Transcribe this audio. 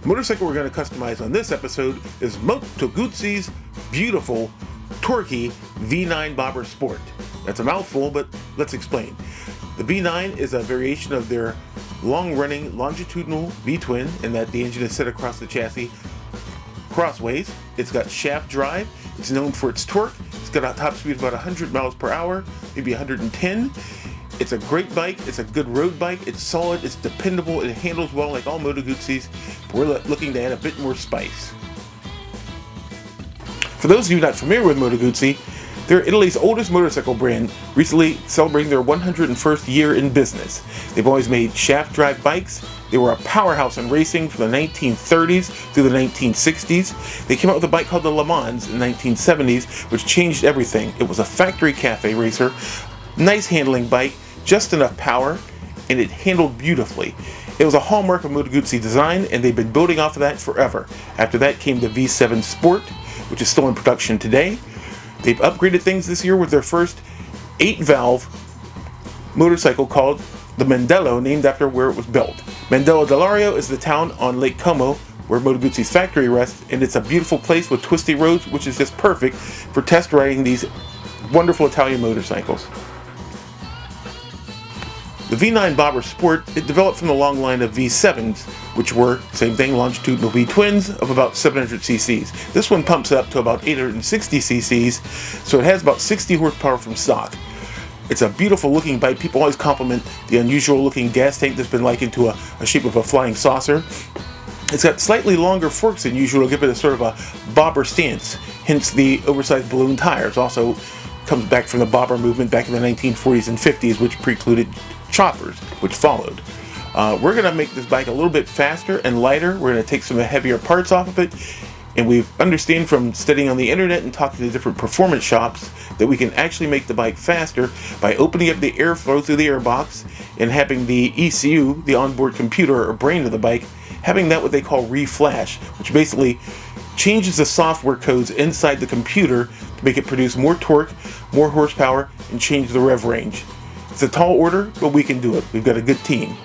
The motorcycle we're going to customize on this episode is Moto Guzzi's beautiful, torquey V9 Bobber Sport. That's a mouthful, but let's explain. The V9 is a variation of their long-running longitudinal V-twin in that the engine is set across the chassis crossways. It's got shaft drive. It's known for its torque. It's got a top speed of about 100 miles per hour, maybe 110. It's a great bike. It's a good road bike. It's solid. It's dependable. It handles well like all Moto Guzzi's. We're looking to add a bit more spice. For those of you not familiar with Moto Guzzi, they're Italy's oldest motorcycle brand, recently celebrating their 101st year in business. They've always made shaft drive bikes. They were a powerhouse in racing from the 1930s through the 1960s. They came out with a bike called the Le Mans in the 1970s, which changed everything. It was a factory cafe racer, nice handling bike, just enough power, and it handled beautifully. It was a hallmark of Moto Guzzi design, and they've been building off of that forever. After that came the V7 Sport, which is still in production today. They've upgraded things this year with their first 8-valve motorcycle called the Mandello, named after where it was built. Mandello dell'Ario is the town on Lake Como where Moto Guzzi's factory rests, and it's a beautiful place with twisty roads, which is just perfect for test riding these wonderful Italian motorcycles. The V9 Bobber Sport, it developed from the long line of V7s, which were, same thing, longitudinal V-twins of about 700 cc's. This one pumps up to about 860 cc's, so it has about 60 horsepower from stock. It's a beautiful looking bike. People always compliment the unusual looking gas tank that's been likened to a shape of a flying saucer. It's got slightly longer forks than usual to give it a sort of a bobber stance, hence the oversized balloon tires. Also comes back from the bobber movement back in the 1940s and 50s, which precluded choppers, which followed. We're going to make this bike a little bit faster and lighter. We're going to take some of the heavier parts off of it, and we understand from studying on the internet and talking to different performance shops that we can actually make the bike faster by opening up the airflow through the airbox and having the ECU, the onboard computer or brain of the bike, having that what they call reflash, which basically changes the software codes inside the computer to make it produce more torque, more horsepower, and change the rev range. It's a tall order, but we can do it. We've got a good team.